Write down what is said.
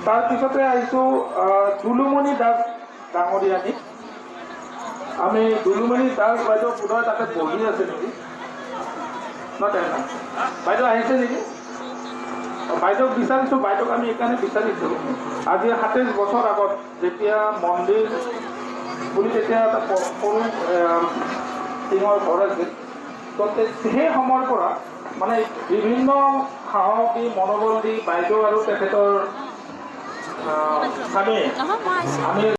তাৰপিছতে আহিছোঁ দুলুমণি দাস ডাঙৰীয়ানী। আমি দুলুমণি দাস বাইদেউ বোধহয় তাতে বহি আছে নেকি? বাইদেউ আহিছে নেকি? বাইদেউক বিচাৰিছোঁ, বাইদেউক আমি এইকাৰণে বিচাৰিছোঁ, আজি 27 বছৰ আগত যেতিয়া মন্দিৰ বুলি তেতিয়া এটা সৰু টিঙৰ ঘৰ আছিল, তো সেই সময়ৰ পৰা মানে বিভিন্ন সাহস দি মনোবল দি বাইদেউ আৰু তেখেতৰ স্বামীয়ে আমি